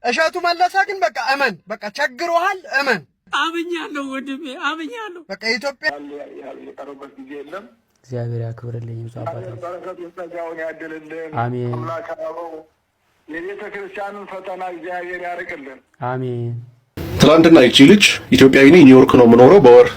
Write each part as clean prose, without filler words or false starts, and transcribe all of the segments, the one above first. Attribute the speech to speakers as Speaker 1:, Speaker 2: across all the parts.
Speaker 1: እሸቱ መለሰ ግን በቃ እመን፣ በቃ ቸግሮሃል፣ እመን።
Speaker 2: አምኛለሁ ወንድሜ አምኛለሁ።
Speaker 1: በቃ ኢትዮጵያ
Speaker 3: የቀረበት ጊዜ የለም።
Speaker 4: እግዚአብሔር ያክብርልኝ
Speaker 3: በረከቱን ጸጋውን ያድልልን።
Speaker 4: አሜን።
Speaker 3: አምላክ አበው የቤተ ክርስቲያንን ፈተና እግዚአብሔር ያርቅልን።
Speaker 4: አሜን።
Speaker 5: ትላንትና ይቺ ልጅ ኢትዮጵያዊ ነኝ ኒውዮርክ ነው የምኖረው በወር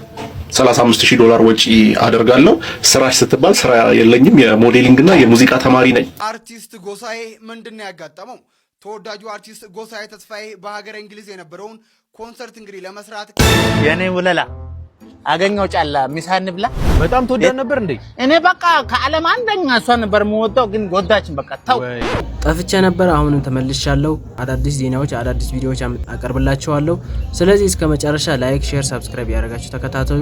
Speaker 5: $35,000 ወጪ አደርጋለሁ ስራሽ ስትባል ስራ የለኝም የሞዴሊንግ እና የሙዚቃ ተማሪ ነኝ።
Speaker 1: አርቲስት ጎሳዬ ምንድነው ያጋጠመው? ተወዳጁ አርቲስት ጎሳዬ ተስፋዬ በሀገረ እንግሊዝ የነበረውን ኮንሰርት እንግዲህ ለመስራት
Speaker 6: የኔ ውለላ አገኘው ጫላ ሚሳን ብላ
Speaker 7: በጣም ተወዳጅ ነበር እንዴ?
Speaker 6: እኔ በቃ ከዓለም አንደኛ እሷ ነበር የምወጣው፣ ግን ጎዳችን። በቃ ታው
Speaker 4: ጠፍቼ ነበር። አሁንም ተመልሻለሁ። አዳዲስ ዜናዎች፣ አዳዲስ ቪዲዮዎች አቀርብላችኋለሁ። ስለዚህ እስከ መጨረሻ ላይክ፣ ሼር፣ ሰብስክራይብ ያደርጋችሁ ተከታተሉ።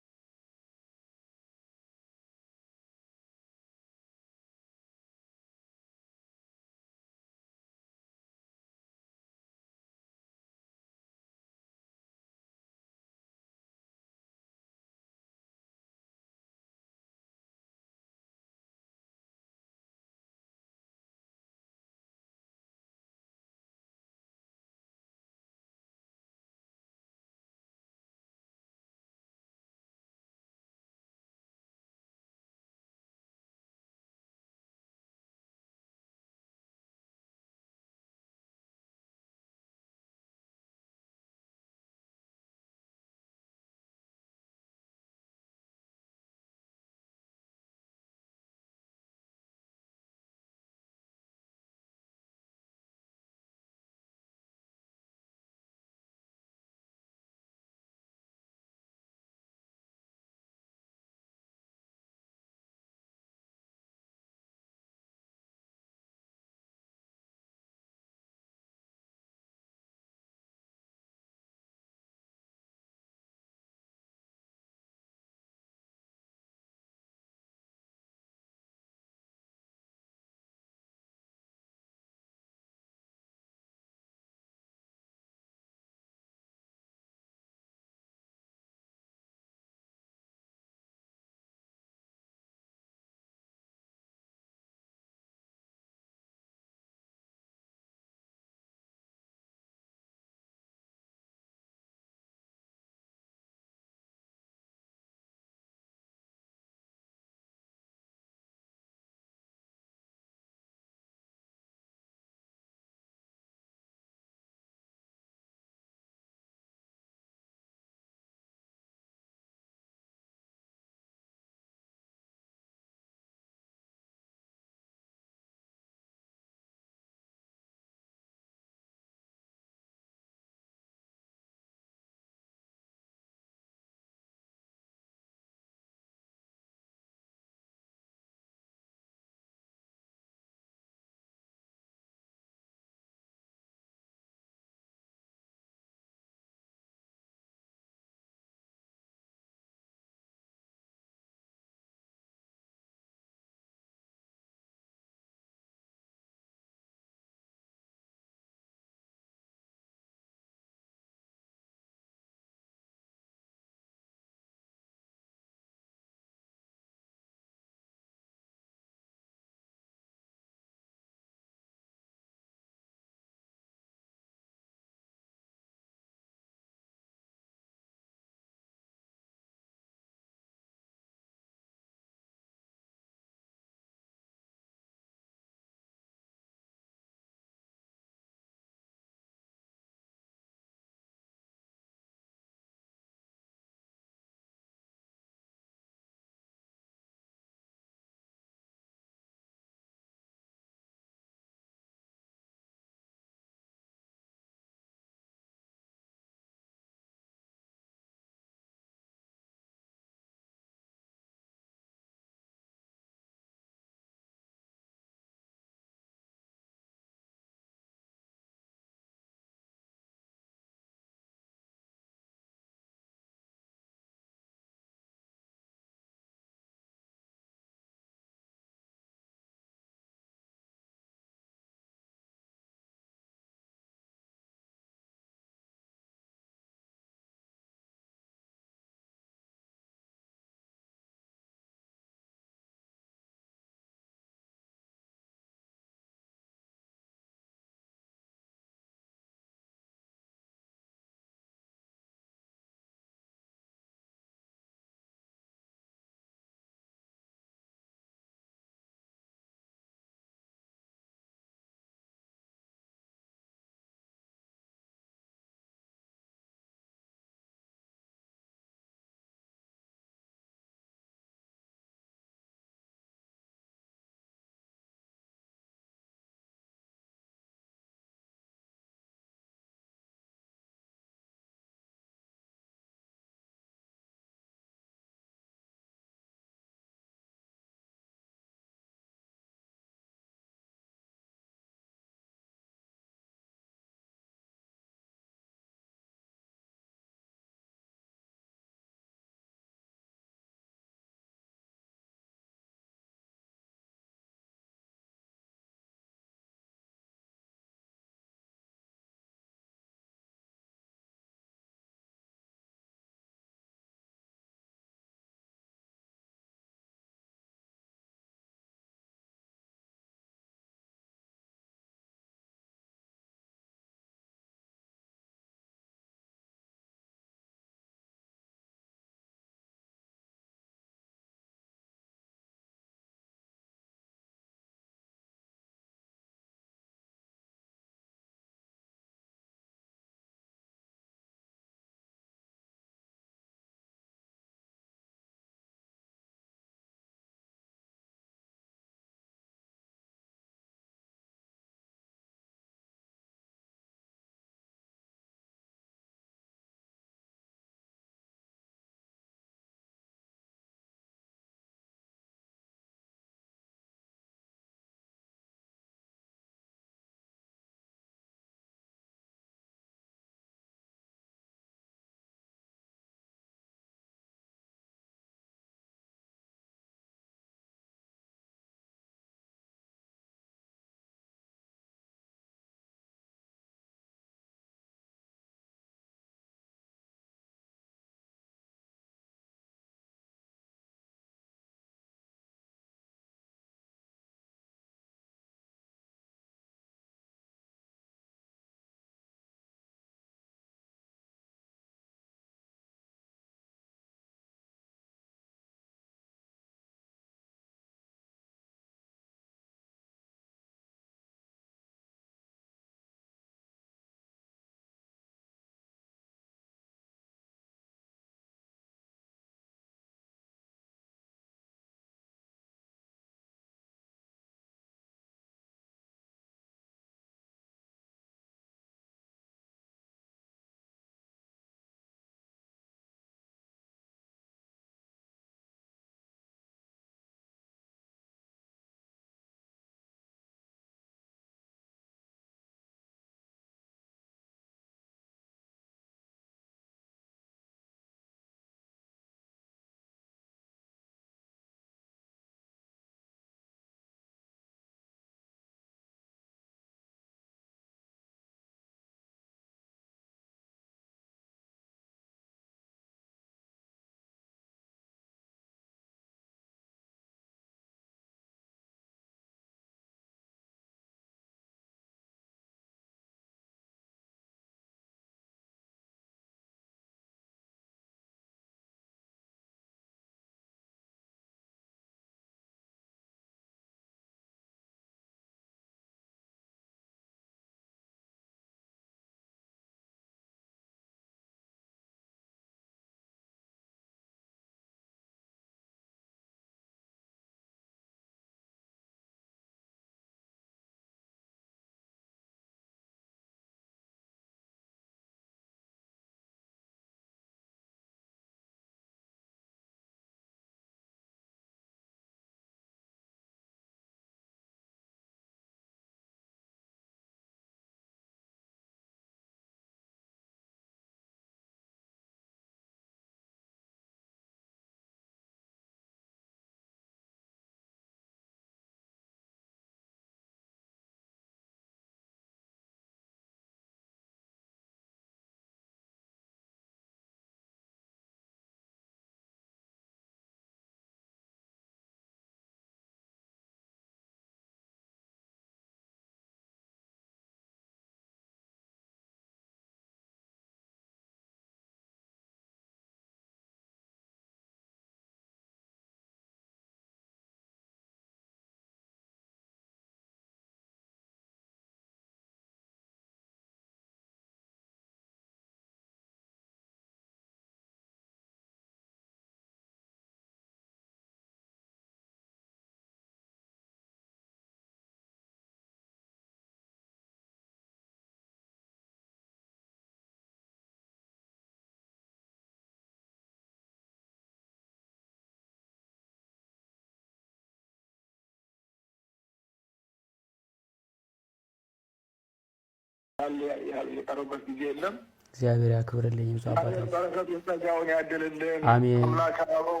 Speaker 3: የቀረበት ጊዜ የለም።
Speaker 4: እግዚአብሔር ያክብርልኝ። አባታችን
Speaker 3: በረከት ጸጋውን ያድልልን።
Speaker 4: አሜን።
Speaker 3: አምላክ አበው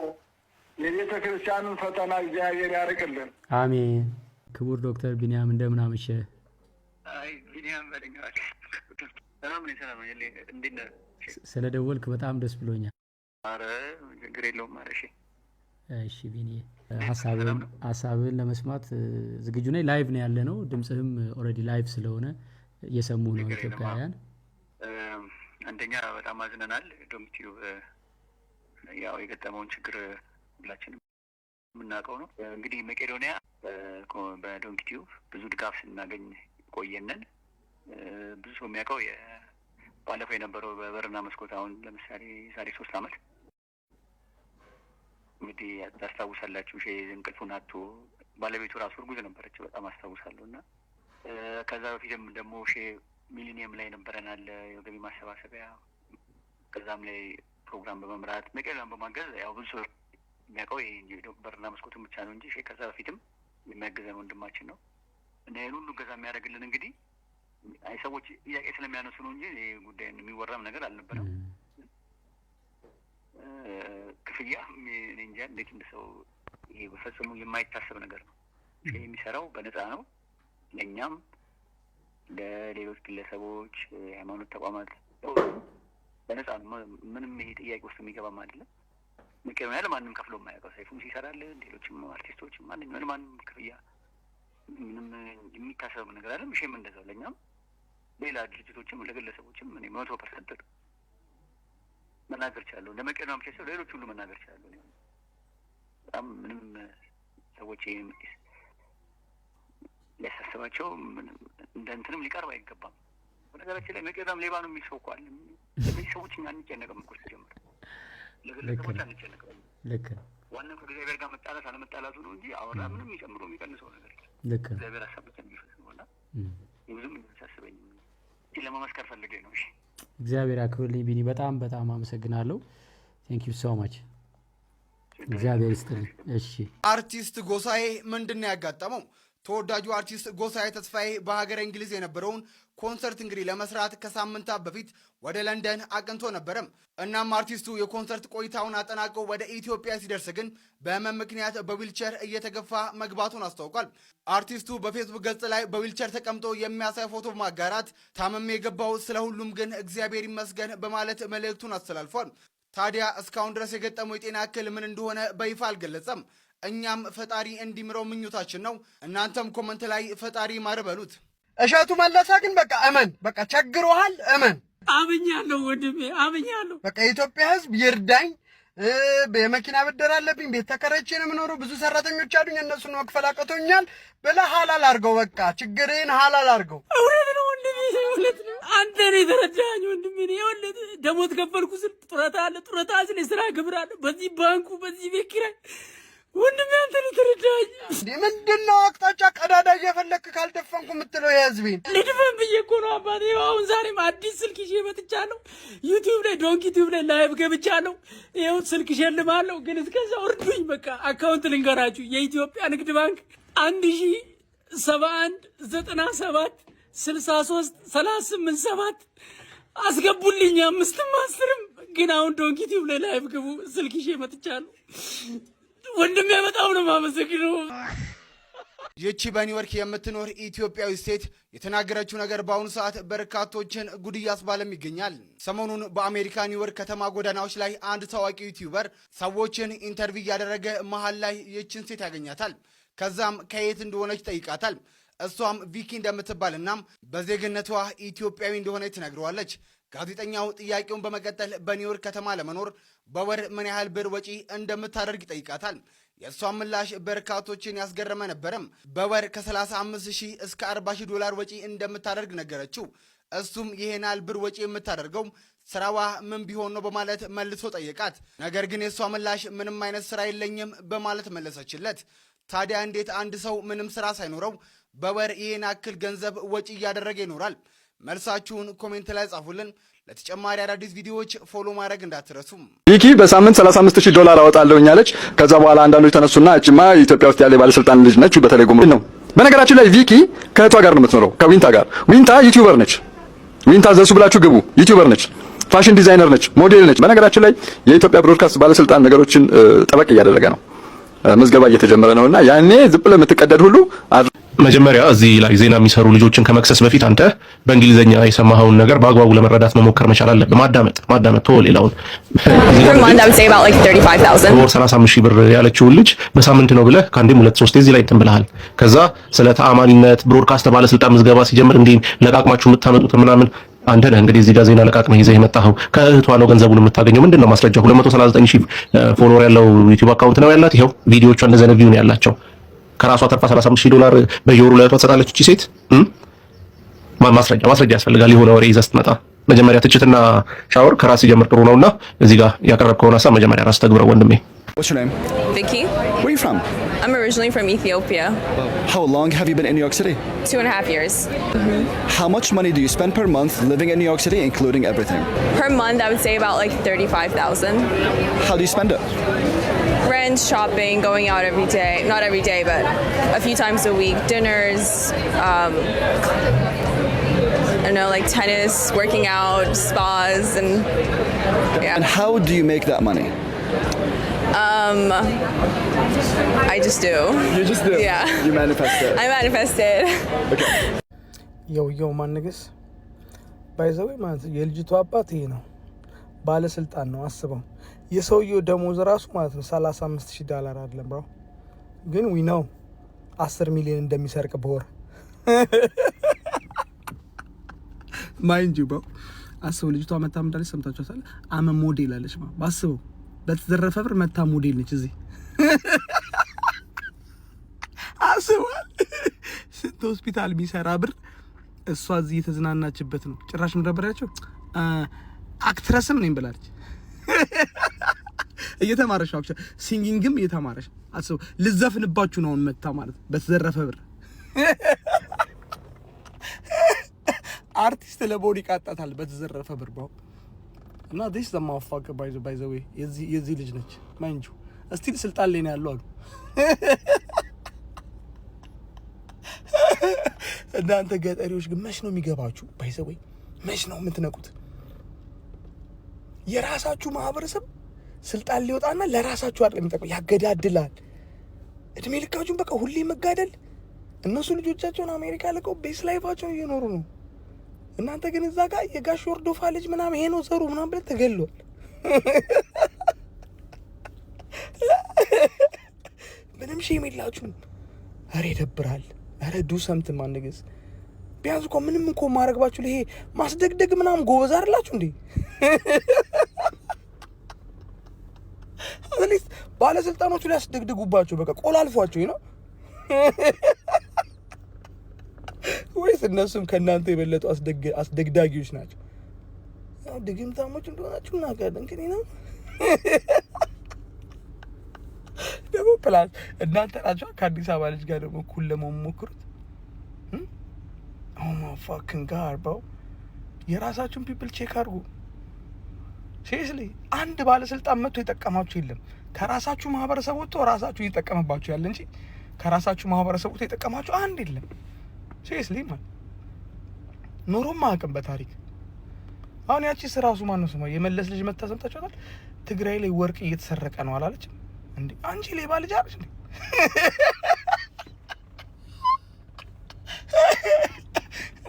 Speaker 3: የቤተ ክርስቲያንን ፈተና እግዚአብሔር ያርቅልን።
Speaker 4: አሜን። ክቡር ዶክተር ቢኒያም እንደምን አመሸ?
Speaker 7: አይ ቢኒያም በደንጋጭ ሰላም ነው እንዴት ነህ?
Speaker 4: ስለደወልክ በጣም ደስ ብሎኛል።
Speaker 7: አረ ችግር የለውም። ማረሽ
Speaker 4: እሺ ቢኒ ሀሳብህን ለመስማት ዝግጁ ነኝ። ላይቭ ነው ያለ ነው። ድምጽህም ኦልሬዲ ላይቭ ስለሆነ እየሰሙ ነው ኢትዮጵያውያን።
Speaker 7: አንደኛ በጣም አዝነናል። ዶምቲው ያው የገጠመውን ችግር ሁላችንም የምናውቀው ነው። እንግዲህ መቄዶንያ በዶንኪቲው ብዙ ድጋፍ ስናገኝ ቆየነን። ብዙ ሰው የሚያውቀው ባለፈው የነበረው በበርና መስኮት አሁን ለምሳሌ ዛሬ 3 አመት እንግዲህ ታስታውሳላችሁ። እንቅልፉን አጥቶ ባለቤቱ ራሱ እርጉዝ ነበረች። በጣም አስታውሳለሁ። እና ከዛ በፊትም ደግሞ ሚሊኒየም ላይ ነበረናል የገቢ ማሰባሰቢያ። ከዛም ላይ ፕሮግራም በመምራት መቄዶንያን በማገዝ ያው ብዙ ሰው የሚያውቀው ይሄ በርና መስኮቱን ብቻ ነው እንጂ ከዛ በፊትም የሚያገዘን ወንድማችን ነው። እና ይሄን ሁሉ ገዛ የሚያደርግልን እንግዲህ አይ ሰዎች ጥያቄ ስለሚያነሱ ነው እንጂ ይሄ ጉዳይ የሚወራም ነገር አልነበረም። ክፍያ እንጃ እንዴት እንደሰው ይሄ በፈጽሞ የማይታሰብ ነገር ነው። የሚሰራው በነፃ ነው። ለኛም ለሌሎች ግለሰቦች፣ የሃይማኖት ተቋማት በነፃ ነው። ምንም ይሄ ጥያቄ ውስጥ የሚገባም አይደለም። መቄዶንያ ለማንም ከፍሎ የማያውቀው ሰይፉም ሲሰራልን፣ ሌሎችም አርቲስቶችም ማንም ክፍያ ምንም የሚታሰብ ነገር አይደለም። እሺም እንደዛው ለኛም ሌላ ድርጅቶችም ለግለሰቦችም እኔ 100% መናገር ቻለሁ። ለመቄዶንያ ብቻ ሳይሆን ሌሎች ሁሉ መናገር ቻለሁ። በጣም ምንም ሰዎች ሊያሳስባቸው እንደ እንትንም ሊቀርብ አይገባም። በነገራችን ላይ መቄዶንያም ሌባ ነው የሚል ሰው እኮ አለ። ለዚህ ሰዎች እኛ አንጨነቅም እኮ ሲጀምር ለግለሰቦች አንጨነቅም። ልክ ነው። ዋናው ከእግዚአብሔር ጋር መጣላት አለመጣላቱ ነው እንጂ አወራ ምንም የሚጨምረው የሚቀንሰው ነገር የለም። ልክ ነው። እግዚአብሔር ሀሳብ የሚፈጽመው እና ብዙም እንደሚያሳስበኝ ለመመስከር ፈልጌ ነው። እሺ
Speaker 4: እግዚአብሔር ያክብርልኝ ቢኒ፣ በጣም አመሰግናለሁ። ቴንክ ዩ ሶ ማች። እግዚአብሔር ይስጥልኝ። እሺ
Speaker 1: አርቲስት ጎሳዬ ምንድን ነው ያጋጠመው? ተወዳጁ አርቲስት ጎሳዬ ተስፋዬ በሀገረ እንግሊዝ የነበረውን ኮንሰርት እንግዲህ ለመስራት ከሳምንታት በፊት ወደ ለንደን አቅንቶ ነበረም። እናም አርቲስቱ የኮንሰርት ቆይታውን አጠናቀው ወደ ኢትዮጵያ ሲደርስ ግን በህመም ምክንያት በዊልቸር እየተገፋ መግባቱን አስታውቋል። አርቲስቱ በፌስቡክ ገጽ ላይ በዊልቸር ተቀምጦ የሚያሳይ ፎቶ በማጋራት ታመም የገባው ስለ ሁሉም ግን እግዚአብሔር ይመስገን በማለት መልእክቱን አስተላልፏል። ታዲያ እስካሁን ድረስ የገጠመው የጤና እክል ምን እንደሆነ በይፋ አልገለጸም። እኛም ፈጣሪ እንዲምረው ምኞታችን ነው። እናንተም ኮመንት ላይ ፈጣሪ ማር በሉት።
Speaker 8: እሸቱ መለሰ ግን በቃ እመን፣ በቃ ቸግሮሃል፣ እመን።
Speaker 2: አምኛለሁ ወንድሜ አምኛለሁ።
Speaker 8: በቃ የኢትዮጵያ ህዝብ ይርዳኝ፣ የመኪና ብድር አለብኝ፣ ቤት ተከራይቼ ነው የምኖረው፣ ብዙ ሰራተኞች አሉኝ፣ እነሱን መክፈል አቅቶኛል ብለህ ሀላል አድርገው፣ በቃ ችግርህን ሀላል አድርገው።
Speaker 2: እውነት ነው ወንድሜ፣ እውነት ነው። አንተ ነህ የተረዳኸኝ ወንድሜ። እውነት ደሞዝ ከፈልኩ ስል ጡረታ አለ፣ ጡረታ ስል የስራ ግብር አለ፣ በዚህ ባንኩ በዚህ ቤት ኪራይ ወንድሜ አንተ ነህ የተረዳኸኝ።
Speaker 8: ምንድን ነው አቅጣጫ ቀዳዳ እየፈለክ ካልደፈንኩ የምትለው የህዝቤን
Speaker 2: ልድፈን ብዬ እኮ ነው አባቴ። አሁን ዛሬም አዲስ ስልክ ይዤ መጥቻለሁ። ዩቲዩብ ላይ ዶንኪቲዩብ ላይ ላይቭ ገብቻለሁ። ይኸው ስልክ ሸልማለሁ። ግን እስከዛው እርዱኝ። በቃ አካውንት ልንገራችሁ። የኢትዮጵያ ንግድ ባንክ 1071 97 63 387 አስገቡልኝ። 5ም 10ም ግን አሁን ዶንኪቲዩብ ላይ ላይቭ ግቡ። ስልክ ይዤ መጥቻለሁ። ወንድሜ በጣም ነው የማመሰግነው።
Speaker 1: ይቺ በኒውዮርክ የምትኖር ኢትዮጵያዊ ሴት የተናገረችው ነገር በአሁኑ ሰዓት በርካቶችን ጉድ እያስባለም ይገኛል። ሰሞኑን በአሜሪካ ኒውዮርክ ከተማ ጎዳናዎች ላይ አንድ ታዋቂ ዩቲዩበር ሰዎችን ኢንተርቪው እያደረገ መሀል ላይ ይችን ሴት ያገኛታል። ከዛም ከየት እንደሆነች ጠይቃታል። እሷም ቪኪ እንደምትባልና በዜግነቷ ኢትዮጵያዊ እንደሆነች ትነግረዋለች። ጋዜጠኛው ጥያቄውን በመቀጠል በኒውዮርክ ከተማ ለመኖር በወር ምን ያህል ብር ወጪ እንደምታደርግ ይጠይቃታል። የእሷን ምላሽ በርካቶችን ያስገረመ ነበረም። በወር ከ35,000 እስከ 40,000 ዶላር ወጪ እንደምታደርግ ነገረችው። እሱም ይሄን ያህል ብር ወጪ የምታደርገው ስራዋ ምን ቢሆን ነው በማለት መልሶ ጠየቃት። ነገር ግን የእሷ ምላሽ ምንም አይነት ስራ የለኝም በማለት መለሰችለት። ታዲያ እንዴት አንድ ሰው ምንም ስራ ሳይኖረው በወር ይሄን ያክል ገንዘብ ወጪ እያደረገ ይኖራል? መልሳችሁን ኮሜንት ላይ ጻፉልን። ለተጨማሪ አዳዲስ ቪዲዮዎች ፎሎ ማድረግ እንዳትረሱ።
Speaker 9: ቪኪ በሳምንት 35,000 ዶላር አወጣለሁኝ አለች። ከዛ በኋላ አንዳንዶች ተነሱና እጭማ ኢትዮጵያ ውስጥ ያለ ባለስልጣን ልጅ ነች፣ በተለይ ጉም ነው። በነገራችን ላይ ቪኪ ከእህቷ ጋር ነው የምትኖረው፣ ከዊንታ ጋር። ዊንታ ዩቲዩበር ነች። ሚን ታዘሱ ብላችሁ ግቡ። ዩቲዩበር ነች፣ ፋሽን ዲዛይነር ነች፣ ሞዴል ነች። በነገራችን ላይ የኢትዮጵያ ብሮድካስት ባለስልጣን ነገሮችን ጠበቅ እያደረገ ነው። ምዝገባ እየተጀመረ ነውና ያኔ ዝም ብለህ የምትቀደድ ሁሉ
Speaker 5: መጀመሪያ እዚህ ላይ ዜና የሚሰሩ ልጆችን ከመክሰስ በፊት አንተ በእንግሊዘኛ የሰማኸውን ነገር በአግባቡ ለመረዳት መሞከር መቻል አለብህ። ማዳመጥ ተወው ሌላውን። ወር 35,000 ብር ያለችውን ልጅ በሳምንት ነው ብለህ ከአንዴም 2-3 እዚህ ላይ እንትን ብለሃል። ከዛ ስለ ተአማኒነት ብሮድካስት ባለስልጣን ምዝገባ ሲጀምር እንዴ ለቃቅማችሁ የምታመጡት ምናምን አንተ ነህ እንግዲህ እዚህ ጋር ዜና ለቃቅመህ ይዘህ የመጣኸው። ከእህቷ ነው ገንዘቡን የምታገኘው። ምንድነው ማስረጃው? 239,000 ፎሎወር ያለው ዩቲዩብ አካውንት ነው ያላት። ይሄው ቪዲዮቿ እንደዛ ነው ቪው ነው ያላቸው። ከራሷ ተርፋ $35,000 በየወሩ ለእህቷ ትሰጣለች እቺ ሴት። ማስረጃ ያስፈልጋል። የሆነ ወሬ ይዘህ ስትመጣ መጀመሪያ ትችትና ሻወር ከራስ ጀምር ጥሩ ነውና እዚህ ጋር ያቀረብከውን ሀሳብ መጀመሪያ ራስ ተግብረው ወንድሜ።
Speaker 10: What's your name?
Speaker 11: Vicky.
Speaker 10: Where are you from?
Speaker 11: I'm originally from Ethiopia.
Speaker 10: How long have you been in New York City?
Speaker 11: 2.5 years.
Speaker 10: How much money do you spend per month living in New York City, including everything?
Speaker 11: Per month, I would say about like 35,000.
Speaker 10: How do you spend it?
Speaker 11: Rent, shopping, going out every day. Not every day, but a few times a week. Dinners, I don't know, like tennis, working out, spas, and yeah.
Speaker 10: And how do you make that money?
Speaker 11: I just do.
Speaker 10: You just do?
Speaker 11: Yeah.
Speaker 10: You manifest it?
Speaker 11: I manifest it.
Speaker 10: Okay.
Speaker 8: የው ማንገስ ባይዘው ማለት የልጅቷ አባት ይሄ ነው፣ ባለስልጣን ነው። አስበው የሰውየው ደሞዝ ራሱ ማለት ነው $35,000 አይደለም ብሮ። ግን ዊ ነው 10 ሚሊዮን እንደሚሰርቅ በወር ማይንድ ዩ ብሮ። አስበው ልጅቷ መታ እንዳለች ሰምታችኋታል። አመ ሞዴል አለች ማለት ባስበው በተዘረፈ ብር መታ ሞዴል ነች እዚህ። አስበው ስንት ሆስፒታል ቢሰራ ብር እሷ እዚህ የተዝናናችበት ነው። ጭራሽ ምንደበራቸው አክትረስም ነኝ ብላለች። እየተማረሽ ነው አክቹዋሊ ሲንጊንግም እየተማረሽ። አስበው ልዘፍንባችሁ ነው መታ ማለት በተዘረፈ ብር። አርቲስት ለቦዲ ቃጣታል በተዘረፈ ብር ባው እና this the motherfucker by the way የዚህ ልጅ ነች ማንጁ እስቲል ስልጣን ላይ ነው ያለው አሉ። እናንተ ገጠሪዎች ግን መች ነው የሚገባችሁ? by the way መች ነው የምትነቁት? የራሳችሁ ማህበረሰብ ስልጣን ሊወጣና ለራሳችሁ አይደለም የሚጠቅመው፣ ያገዳድላል። እድሜ ልካችሁን በቃ ሁሌ መጋደል። እነሱ ልጆቻቸውን አሜሪካ ልቀው ቤስ ላይፋቸውን እየኖሩ ነው። እናንተ ግን እዛ ጋር የጋሽ ወርዶፋ ልጅ ምናምን ይሄ ነው ዘሩ ምናምን ብለህ ተገሏል። ምንም ሼም የላችሁም። ኧረ ይደብራል። ኧረ ዱ ሰምት ማንገስ ቢያንስ እኮ ምንም እኮ ማረግባችሁ ይሄ ማስደግደግ ምናምን ጎበዝ አይደላችሁ እንዴ? አትሊስት ባለስልጣኖቹ ላይ ያስደግድጉባቸው በቃ ቆላልፏቸው ነው ወይስ እነሱም ከእናንተ የበለጡ አስደግዳጊዎች ናቸው? ያው ድግምታሞች እንደሆናችሁ እናውቃለን። ግን ነው ደግሞ ፕላስ እናንተ ናቸው ከአዲስ አበባ ልጅ ጋር ደግሞ እኩል ለመሞክሩት። ኦ ማይ ፋኪንግ ጋድ ብሮ፣ የራሳችሁን ፒፕል ቼክ አድርጉ። ሲሪየስሊ አንድ ባለስልጣን መጥቶ የጠቀማችሁ የለም። ከራሳችሁ ማህበረሰብ ወጥቶ ራሳችሁ እየጠቀመባችሁ ያለ እንጂ ከራሳችሁ ማህበረሰብ ወጥቶ የጠቀማችሁ አንድ የለም። ሲሪየስሊ ማለት ኖሮማ አቅም በታሪክ አሁን ያቺ ስራሱ ማን ነው ስማ የመለስ ልጅ መታ ሰምታችኋታል? ትግራይ ላይ ወርቅ እየተሰረቀ ነው አላለችም እንዴ? አንቺ ሌባ ልጅ አለች እንዴ?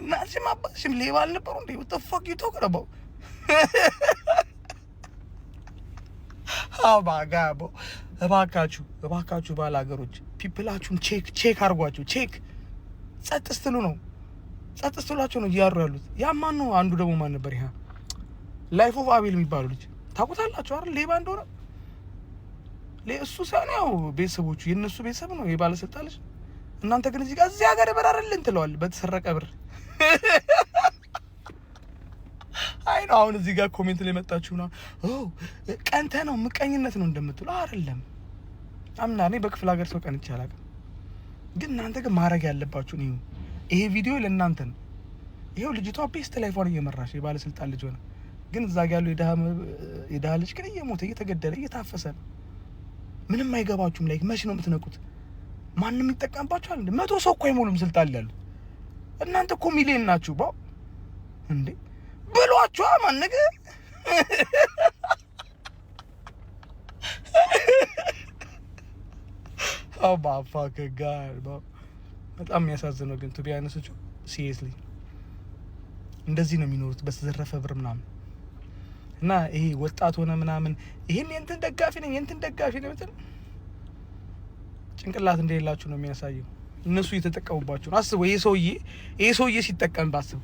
Speaker 8: እናንቺም አባትሽም ሌባ አልነበሩ እንዴ? what the fuck you talking about? አባጋቦ እባካችሁ ባላገሮች ፒፕላችሁን ቼክ አርጓችሁ። ቼክ ጸጥ ስትሉ ነው ጸጥ ስትሏቸው ነው እያሩ ያሉት። ያማን ነው አንዱ ደግሞ ማን ነበር? ይሄ ላይፍ ኦፍ አቤል የሚባሉ ልጅ ታውቁታላችሁ አይደል? ሌባ እንደሆነ ለእሱ ሳይሆን ያው ቤተሰቦቹ የነሱ ቤተሰብ ነው የባለስልጣን ልጅ። እናንተ ግን እዚህ ጋር በራረልን ትለዋል በተሰረቀ ብር። አይ ነው አሁን እዚህ ጋር ኮሜንት ላይ መጣችሁና ቀንተ ነው ምቀኝነት ነው እንደምትሉ አይደለም። አምና እኔ በክፍለ ሀገር ሰው ቀን ይቻላል። ግን እናንተ ግን ማድረግ ያለባችሁ ነው። ይሄ ቪዲዮ ለእናንተ ነው። ይሄው ልጅቷ ቤስት ላይፏን እየመራች የባለስልጣን ልጅ ሆነ። ግን እዛ ጋር ያለው የደሃ ልጅ ግን እየሞተ እየተገደለ እየታፈሰ ነው። ምንም አይገባችሁም። ላይ መች ነው የምትነቁት? ማንንም ይጠቀምባችኋል እንዴ? 100 ሰው እኮ አይሞሉም ስልጣን ላይ ያሉት። እናንተ እኮ ሚሊዮን ናችሁ ባው እንዴ። ብሏቸዋ ማነገ Oh my fucking god, bro. በጣም የሚያሳዝነው ግን ቱ ቢያነሱት ሲሪየስሊ እንደዚህ ነው የሚኖሩት በተዘረፈ ብር ምናምን እና ይሄ ወጣት ሆነ ምናምን ይሄን የእንትን ደጋፊ ነኝ የእንትን ደጋፊ ነኝ እንትን ጭንቅላት እንደሌላችሁ ነው የሚያሳየው። እነሱ እየተጠቀሙባችሁ ነው። አስቡ ይሄ ሰውዬ ሲጠቀም ባስቡ።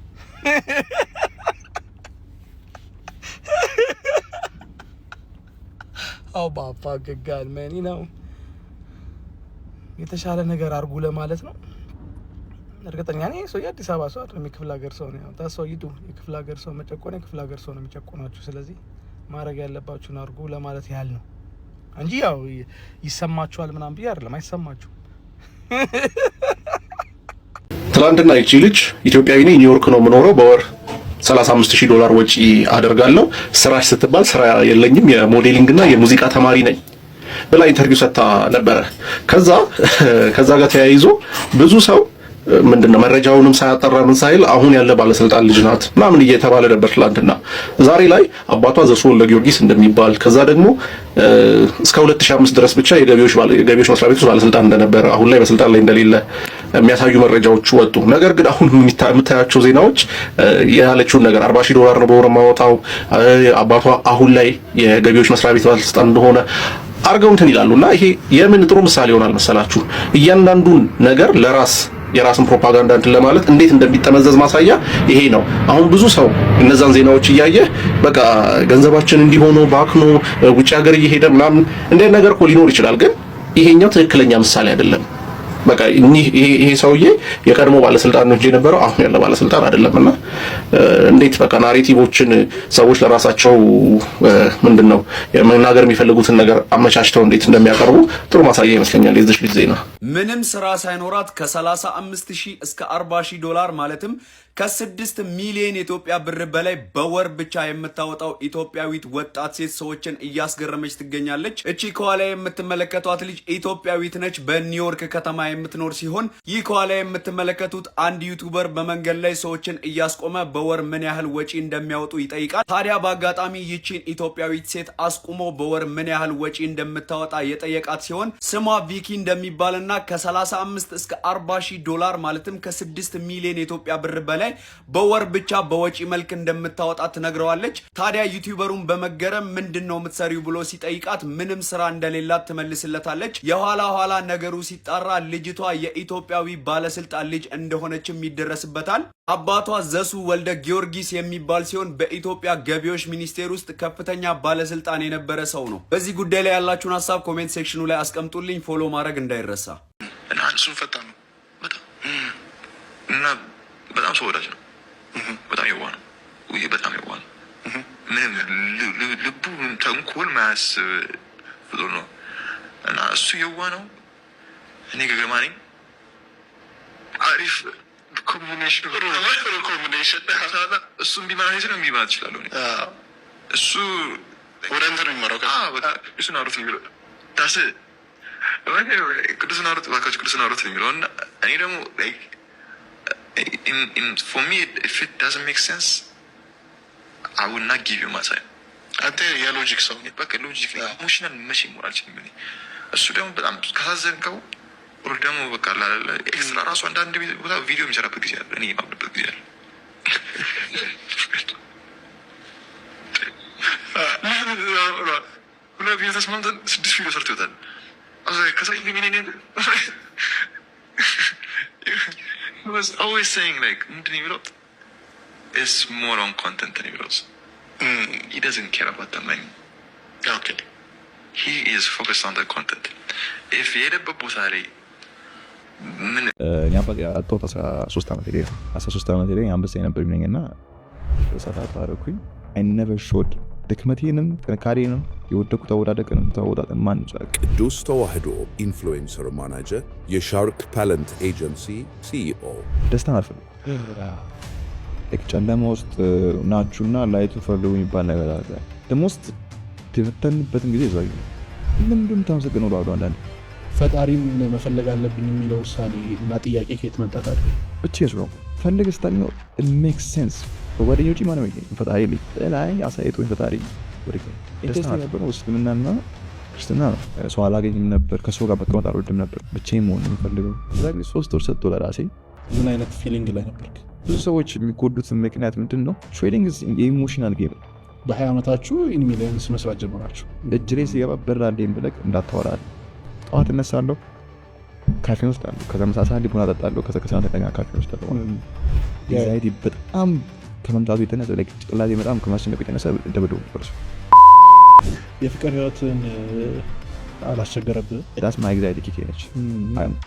Speaker 8: Oh my fucking god, man, you know. የተሻለ ነገር አርጉ ለማለት ነው። እርግጠኛ ነኝ ሰው የአዲስ አበባ ሰው አይደለም፣ የክፍለ ሀገር ሰው ነው። ታሰው ይዱ የክፍለ ሀገር ሰው መጨቆን የክፍለ ሀገር ሰው ነው የሚጨቆናችሁ። ስለዚህ ማድረግ ያለባችሁን አርጉ ለማለት ያህል ነው እንጂ ያው ይሰማችኋል ምናምን ብዬ አይደለም። አይሰማችሁ።
Speaker 5: ትላንትና ይቺ ልጅ ኢትዮጵያዊ ነኝ ኒውዮርክ ነው የምኖረው በወር $35,000 ወጪ አደርጋለሁ ስራሽ ስትባል ስራ የለኝም የሞዴሊንግ እና የሙዚቃ ተማሪ ነኝ ብላ ኢንተርቪው ሰጥታ ነበረ። ከዛ ጋር ተያይዞ ብዙ ሰው ምንድነው መረጃውንም ሳያጠራ ምን ሳይል አሁን ያለ ባለስልጣን ልጅ ናት ምናምን እየተባለ ነበር ትላንትና። ዛሬ ላይ አባቷ ዘሱ ወልደ ጊዮርጊስ እንደሚባል ከዛ ደግሞ እስከ 2005 ድረስ ብቻ የገቢዎች መስሪያ ቤት ባለስልጣን እንደነበረ አሁን ላይ በስልጣን ላይ እንደሌለ የሚያሳዩ መረጃዎች ወጡ። ነገር ግን አሁን የምታያቸው ዜናዎች ያለችውን ነገር $40,000 ነው በወር ማውጣው አባቷ አሁን ላይ የገቢዎች መስሪያ ቤት ባለስልጣን እንደሆነ አርገው እንትን ይላሉና ይሄ የምን ጥሩ ምሳሌ ይሆናል መሰላችሁ? እያንዳንዱን ነገር የራስን ፕሮፓጋንዳ እንትን ለማለት እንዴት እንደሚጠመዘዝ ማሳያ ይሄ ነው። አሁን ብዙ ሰው እነዛን ዜናዎች እያየ በቃ ገንዘባችን እንዲሆኑ ባክኖ ውጭ ሀገር እየሄደ ምናምን እንደ ነገር እኮ ሊኖር ይችላል። ግን ይሄኛው ትክክለኛ ምሳሌ አይደለም። በቃ ይሄ ሰውዬ የቀድሞ ባለስልጣን ነው እንጂ የነበረው አሁን ያለ ባለስልጣን አይደለምና እንዴት በቃ ናሬቲቮችን ሰዎች ለራሳቸው ምንድነው የመናገር የሚፈልጉትን ነገር አመቻችተው እንዴት እንደሚያቀርቡ ጥሩ ማሳያ ይመስለኛል የዚህ ልጅ ዜና።
Speaker 12: ምንም ስራ ሳይኖራት ከ35,000 እስከ $40,000 ማለትም ከ6 ሚሊዮን የኢትዮጵያ ብር በላይ በወር ብቻ የምታወጣው ኢትዮጵያዊት ወጣት ሴት ሰዎችን እያስገረመች ትገኛለች። እቺ ከኋላ የምትመለከቷት ልጅ ኢትዮጵያዊት ነች። በኒውዮርክ ከተማ የምትኖር ሲሆን ይህ ከኋላ የምትመለከቱት አንድ ዩቲዩበር በመንገድ ላይ ሰዎችን እያስቆመ በወር ምን ያህል ወጪ እንደሚያወጡ ይጠይቃል። ታዲያ በአጋጣሚ ይቺን ኢትዮጵያዊት ሴት አስቁሞ በወር ምን ያህል ወጪ እንደምታወጣ የጠየቃት ሲሆን ስሟ ቪኪ እንደሚባልና ከ35 እስከ $40,000 ማለትም ከ6 ሚሊዮን የኢትዮጵያ ብር በላይ በወር ብቻ በወጪ መልክ እንደምታወጣ ትነግረዋለች። ታዲያ ዩቲዩበሩን በመገረም ምንድነው የምትሰሪው ብሎ ሲጠይቃት ምንም ስራ እንደሌላት ትመልስለታለች። የኋላ ነገሩ ሲጣራ ልጅቷ የኢትዮጵያዊ ባለስልጣን ልጅ እንደሆነችም ይደረስበታል። አባቷ ዘሱ ወልደ ጊዮርጊስ የሚባል ሲሆን በኢትዮጵያ ገቢዎች ሚኒስቴር ውስጥ ከፍተኛ ባለስልጣን የነበረ ሰው ነው። በዚህ ጉዳይ ላይ ያላችሁን ሀሳብ ኮሜንት ሴክሽኑ ላይ አስቀምጡልኝ። ፎሎ ማድረግ እንዳይረሳ።
Speaker 13: አንሱን ፈጣን ነው እና በጣም ሰው ወዳጅ ነው። በጣም የዋህ ነው። በጣም የዋህ ነው። ምንም ልቡ ተንኮል ማያስብ ፍጡር ነው እና እሱ የዋህ ነው። እኔ ገገማ ነኝ። አሪፍ ኮምቢኔሽን እሱ ቢማት ነው የሚባል ይችላል። እሱ ወደ እንትን የሚመራው ቅዱስን አውሩት የሚለው ታስ ቅዱስን አውሩት እባካችሁ ቅዱስን አውሩት የሚለው እና እኔ ደግሞ for me, if it doesn't make sense, I will not give you my time. አንተ የሎጂክ ሰው ነህ። በቃ ሎጂክ ኢሞሽናል መቼ ሞራል ችግር እሱ ደግሞ በጣም ካሳዘንከው ወር ደግሞ በቃ አላለ ኤክስትራ ራሱ አንዳንድ ቦታ ቪዲዮ የሚሰራበት ጊዜ አለ። እኔ የማብለበት ጊዜ አለ። ሁለት ቪዲዮ ተስማምተን 6 ቪዲዮ ሰርቶ ይወጣል። ከዛ He was always saying like, it's more on content than he was. He doesn't care about the money. Okay. He is focused on the content. If he had a proposal,
Speaker 14: አጣሁት 13 ዓመት ላይ 13 ዓመት ላይ አንበሳ ነበር የሚነኝና ተሳታፊ አደረኩኝ። I never showed ድክመቴንም ጥንካሬንም የወደቁት አወዳደቅንም ተወዳደን ማን ይችላል።
Speaker 15: ቅዱስ ተዋህዶ ኢንፍሉዌንሰር ማናጀር የሻርክ ታለንት ኤጀንሲ ሲኢኦ
Speaker 14: ደስታን አልፈልግም። ጨለማ ውስጥ ናችሁና ላይቱ ፈልጉ የሚባል ነገር አለ። ደሞስት ተፈተንበትን ጊዜ ይዟል። ምንድነው ታመሰግነው ባዶ አንዳንድ
Speaker 16: ፈጣሪም መፈለግ አለብኝ የሚለው ውሳኔ እና ጥያቄ ከየት መጣ ታዲያ?
Speaker 14: ብቻ ነው ፈልግ ስታገኘው it makes sense በጓደኞቼ ማንም የለኝም። ፈጣሪ ልኝ ላይ አሳይቶኝ ፈጣሪ ወደ ደስታ ነበር። እስልምናና ክርስትና ነው። ሰው አላገኝም ነበር። ከሰው ጋር መቀመጥ አልወድም ነበር። ብቻዬን መሆን ነው የምፈልገው። እዛ ጊዜ 3 ወር ሰጥቶ ለራሴ።
Speaker 16: ምን አይነት ፊሊንግ ላይ ነበርክ?
Speaker 14: ብዙ ሰዎች የሚጎዱት ምክንያት ምንድን ነው? ትሬዲንግ የኢሞሽናል ጌም።
Speaker 16: በ20 ዓመታችሁ ኢን ሚሊየንስ መስራት ጀመራችሁ።
Speaker 14: እጅ ላይ ሲገባ ብር አለኝ ብለህ እንዳታወራል። ጠዋት እነሳለሁ፣ ካፌ ወስዳለሁ፣ ከዛ ምሳ ሰዓት ቡና እጠጣለሁ፣ ከዛ ከሰዓት ተኛ ካፌ ወስዳለሁ። ዲዛይድ በጣም ከመምጣቱ የተነሳ ጭንቅላቴ በጣም ከማስጨነቁ የተነሳ ደብደው ነበር።
Speaker 16: የፍቅር ህይወትን አላስቸገረብህ?
Speaker 14: ዳስ ማይ ኤግዛይቲ ኪክ ነች።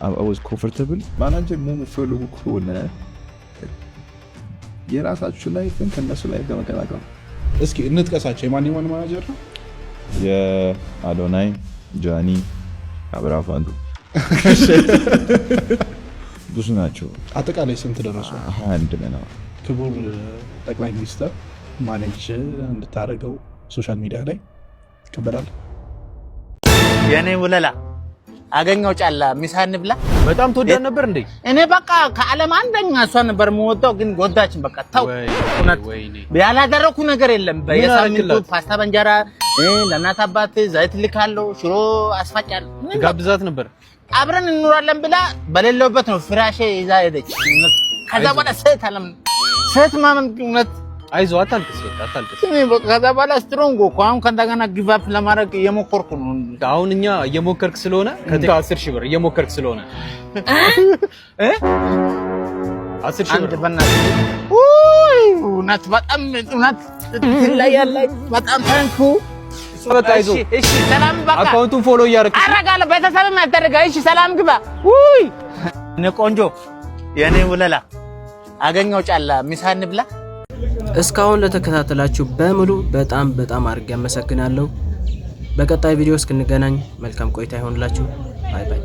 Speaker 14: I was comfortable ማናጀር መሆን ፈልጉ ከሆነ የራሳችሁ ላይፍን ከነሱ ላይ ገመገማገም።
Speaker 16: እስኪ እንጥቀሳቸው። የማን ማናጀር ነው?
Speaker 14: የአዶናይ፣ ጃኒ፣ አብራፍ አንዱ ብዙ ናቸው።
Speaker 16: አጠቃላይ ስንት ደረሱ?
Speaker 14: 21 ነው።
Speaker 16: ክቡር ጠቅላይ ሚኒስትር ማኔጅ እንድታደርገው ሶሻል ሚዲያ ላይ ይቀበላል።
Speaker 6: የኔ ወለላ አገኘው ጫላ ምሳ እንብላ።
Speaker 17: በጣም ተወዳጅ ነበር እንዴ?
Speaker 6: እኔ በቃ ከዓለም አንደኛ እሷ ነበር የምወጣው፣ ግን ጎዳችን። በቃ ተው እውነት ያላደረኩ ነገር የለም። በየሳምንቱ ፓስታ በእንጀራ ለእናት አባት ዘይት ልካለሁ፣ ሽሮ አስፋጫለሁ።
Speaker 17: ጋብዛት ነበር።
Speaker 6: አብረን እንኖራለን ብላ በሌለውበት ነው ፍራሼ ይዛ ሄደች። ከዛ በኋላ ሴት አለም ሴት ማመን እውነት
Speaker 17: አይዞህ አታልቅስ፣ በቃ አታልቅስ።
Speaker 6: እኔ በቃ ከዛ በኋላ ስትሮንግ እኮ አሁን ከእንደገና ጊቭ አፕ ለማድረግ እየሞከርኩ ነው።
Speaker 17: አሁን እኛ እየሞከርክ ስለሆነ ከ10,000 ብር እየሞከርክ ስለሆነ 10,000 ብር
Speaker 6: በእናትህ ውይ እውነት በጣም እውነት ትለያለህ። በጣም ታንኩ።
Speaker 17: በቃ አይዞህ።
Speaker 6: እሺ ሰላም። በቃ
Speaker 17: አካውንቱን ፎሎ እያደረግህ
Speaker 6: አረጋለሁ። ቤተሰብም ያደረጋ። እሺ ሰላም ግባ። ውይ እኔ ቆንጆ የኔ ወለላ አገኘው ጫላ ምሳ እንብላ።
Speaker 18: እስካሁን ለተከታተላችሁ በሙሉ በጣም አድርጌ አመሰግናለሁ። በቀጣይ ቪዲዮ እስክንገናኝ መልካም ቆይታ ይሆንላችሁ። ባይ ባይ።